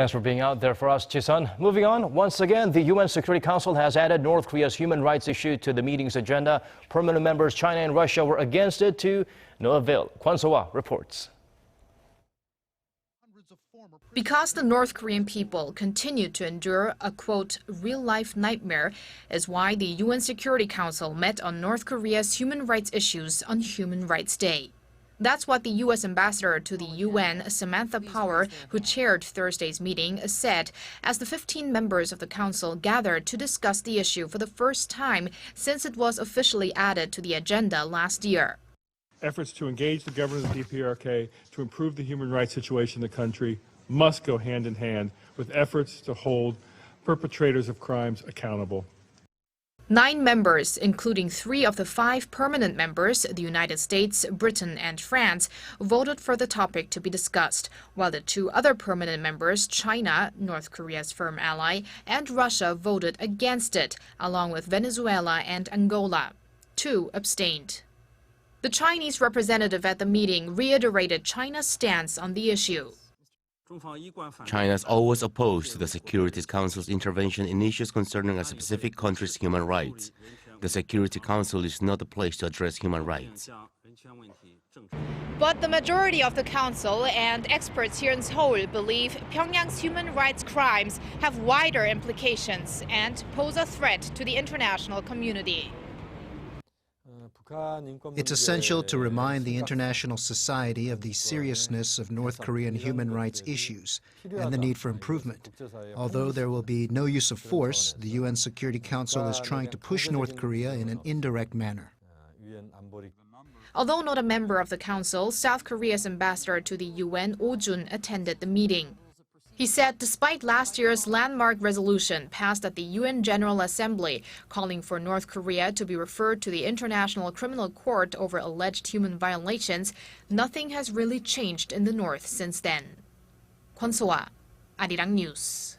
Thanks for being out there for us, Chisun. Moving on, once again, the UN Security Council has added North Korea's human rights issue to the meeting's agenda. Permanent members China and Russia were against it to no avail. Kwon Soa reports. Because the North Korean people continue to endure a, quote, real-life nightmare, is why the UN Security Council met on North Korea's human rights issues on Human Rights Day. That's what the U.S. ambassador to the UN, Samantha Power, who chaired Thursday's meeting, said as the 15 members of the council gathered to discuss the issue for the first time since it was officially added to the agenda last year. Efforts to engage the government of the DPRK to improve the human rights situation in the country must go hand in hand with efforts to hold perpetrators of crimes accountable. 9 members, including 3 of the 5 permanent members, the United States, Britain, and France, voted for the topic to be discussed, while the 2 other permanent members, China, North Korea's firm ally, and Russia voted against it, along with Venezuela and Angola. 2 abstained. The Chinese representative at the meeting reiterated China's stance on the issue. China is always opposed to the Security Council's intervention in issues concerning a specific country's human rights. The Security Council is not the place to address human rights. But the majority of the council and experts here in Seoul believe Pyongyang's human rights crimes have wider implications and pose a threat to the international community. It's essential to remind the international society of the seriousness of North Korean human rights issues and the need for improvement. Although there will be no use of force, the UN Security Council is trying to push North Korea in an indirect manner. Although not a member of the council, South Korea's ambassador to the UN, Oh Jun, attended the meeting. He said despite last year's landmark resolution passed at the UN General Assembly calling for North Korea to be referred to the International Criminal Court over alleged human violations, nothing has really changed in the North since then. Kwon Soa, Arirang News.